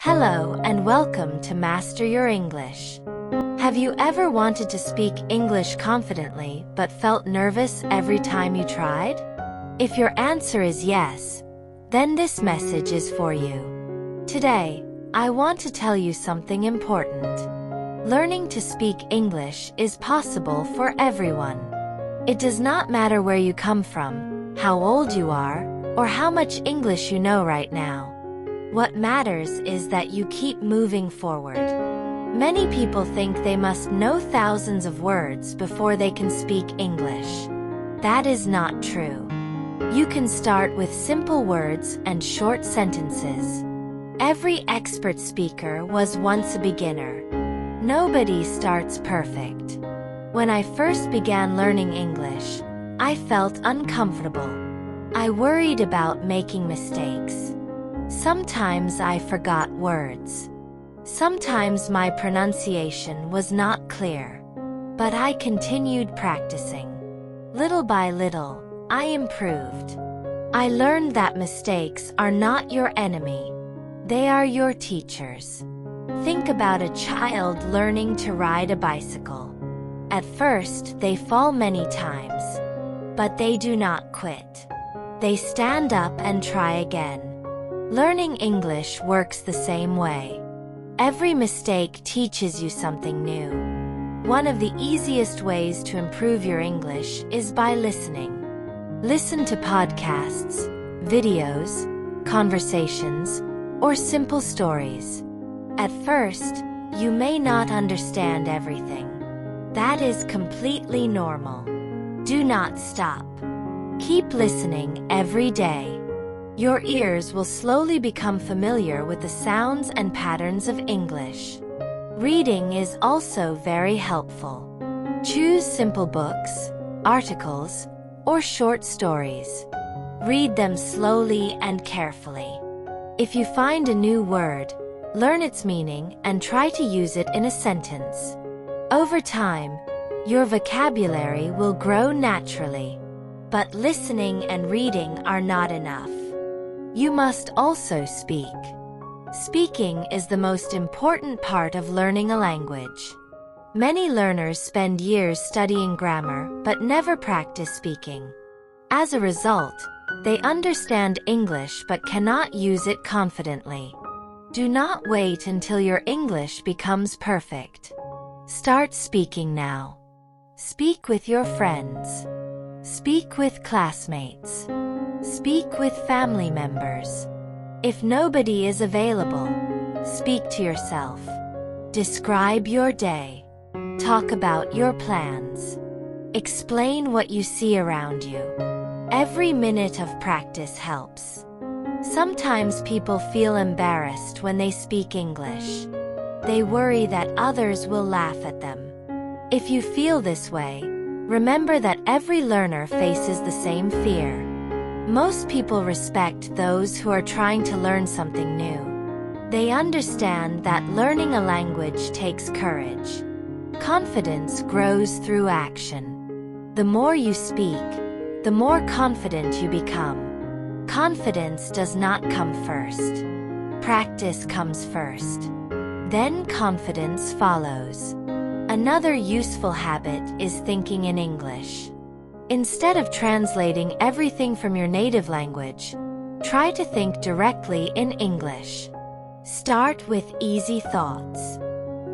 Hello and welcome to Master Your English. Have you ever wanted to speak English confidently but felt nervous every time you tried? If your answer is yes, then this message is for you. Today, I want to tell you something important. Learning to speak English is possible for everyone. It does not matter where you come from, how old you are, or how much English you know right now. What matters is that you keep moving forward. Many people think they must know thousands of words before they can speak English. That is not true. You can start with simple words and short sentences. Every expert speaker was once a beginner. Nobody starts perfect. When I first began learning English, I felt uncomfortable. I worried about making mistakes. Sometimes I forgot words. Sometimes my pronunciation was not clear. But I continued practicing. Little by little, I improved. I learned that mistakes are not your enemy. They are your teachers. Think about a child learning to ride a bicycle. At first, they fall many times. But they do not quit. They stand up and try again. Learning English works the same way. Every mistake teaches you something new. One of the easiest ways to improve your English is by listening. Listen to podcasts, videos, conversations, or simple stories. At first, you may not understand everything. That is completely normal. Do not stop. Keep listening every day. Your ears will slowly become familiar with the sounds and patterns of English. Reading is also very helpful. Choose simple books, articles, or short stories. Read them slowly and carefully. If you find a new word, learn its meaning and try to use it in a sentence. Over time, your vocabulary will grow naturally. But listening and reading are not enough. You must also speak. Speaking is the most important part of learning a language. Many learners spend years studying grammar but never practice speaking. As a result, they understand English but cannot use it confidently. Do not wait until your English becomes perfect. Start speaking now. Speak with your friends. Speak with classmates. Speak with family members. If nobody is available, speak to yourself. Describe your day. Talk about your plans. Explain what you see around you. Every minute of practice helps. Sometimes people feel embarrassed when they speak English. They worry that others will laugh at them. If you feel this way, remember that every learner faces the same fear. Most people respect those who are trying to learn something new. They understand that learning a language takes courage. Confidence grows through action. The more you speak, the more confident you become. Confidence does not come first. Practice comes first. Then confidence follows. Another useful habit is thinking in English. Instead of translating everything from your native language, try to think directly in English. Start with easy thoughts.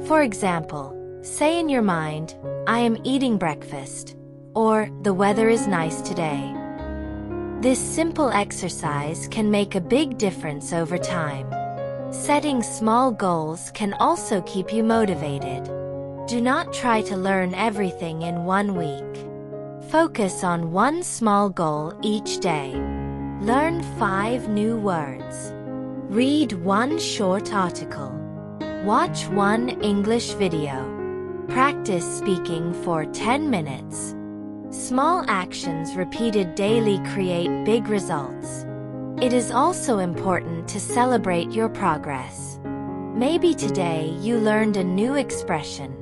For example, say in your mind, "I am eating breakfast," or "the weather is nice today." This simple exercise can make a big difference over time. Setting small goals can also keep you motivated. Do not try to learn everything in 1 week. Focus on one small goal each day. Learn 5 new words. Read 1 short article. Watch 1 English video. Practice speaking for 10 minutes. Small actions repeated daily create big results. It is also important to celebrate your progress. Maybe today you learned a new expression.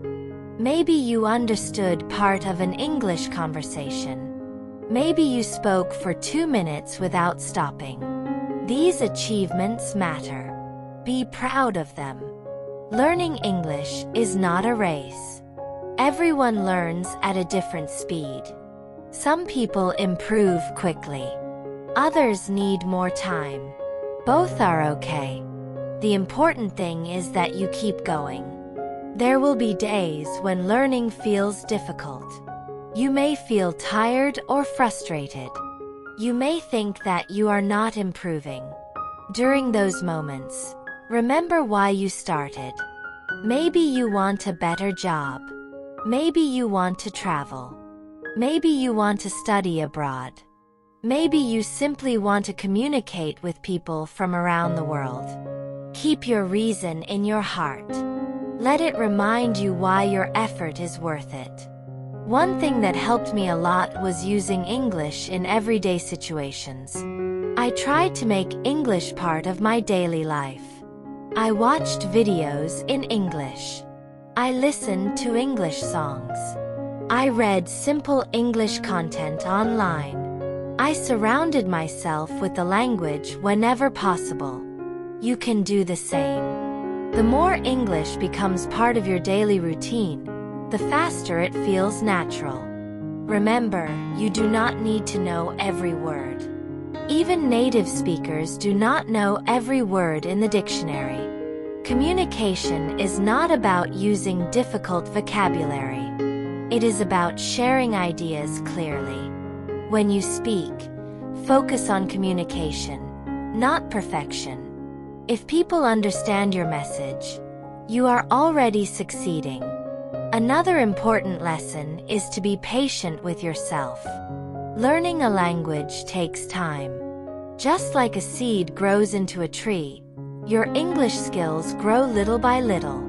Maybe you understood part of an English conversation. Maybe you spoke for 2 minutes without stopping. These achievements matter. Be proud of them. Learning English is not a race. Everyone learns at a different speed. Some people improve quickly. Others need more time. Both are okay. The important thing is that you keep going. There will be days when learning feels difficult. You may feel tired or frustrated. You may think that you are not improving. During those moments, remember why you started. Maybe you want a better job. Maybe you want to travel. Maybe you want to study abroad. Maybe you simply want to communicate with people from around the world. Keep your reason in your heart. Let it remind you why your effort is worth it. One thing that helped me a lot was using English in everyday situations. I tried to make English part of my daily life. I watched videos in English. I listened to English songs. I read simple English content online. I surrounded myself with the language whenever possible. You can do the same. The more English becomes part of your daily routine, the faster it feels natural. Remember, you do not need to know every word. Even native speakers do not know every word in the dictionary. Communication is not about using difficult vocabulary. It is about sharing ideas clearly. When you speak, focus on communication, not perfection. If people understand your message, you are already succeeding. Another important lesson is to be patient with yourself. Learning a language takes time. Just like a seed grows into a tree, your English skills grow little by little.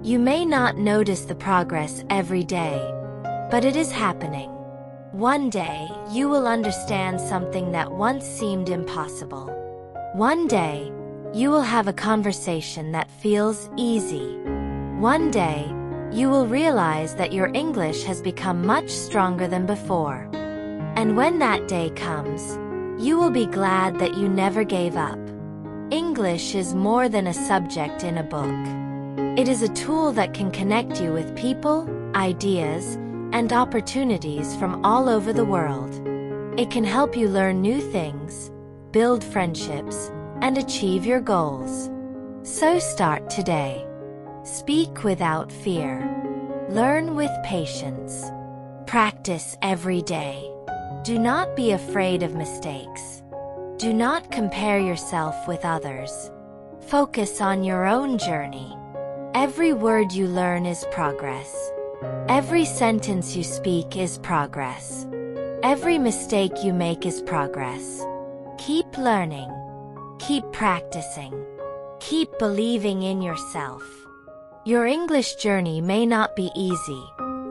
You may not notice the progress every day, but it is happening. One day, you will understand something that once seemed impossible. One day, you will have a conversation that feels easy. One day, you will realize that your English has become much stronger than before. And when that day comes, you will be glad that you never gave up. English is more than a subject in a book. It is a tool that can connect you with people, ideas, and opportunities from all over the world. It can help you learn new things, build friendships, and achieve your goals. So start today. Speak without fear. Learn with patience. Practice every day. Do not be afraid of mistakes. Do not compare yourself with others. Focus on your own journey. Every word you learn is progress. Every sentence you speak is progress. Every mistake you make is progress. Keep learning. Keep practicing. Keep believing in yourself. Your English journey may not be easy,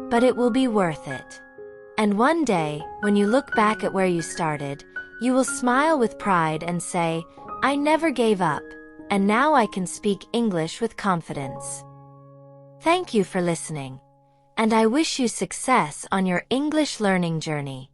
but it will be worth it. And one day, when you look back at where you started, you will smile with pride and say, "I never gave up, and now I can speak English with confidence." Thank you for listening, and I wish you success on your English learning journey.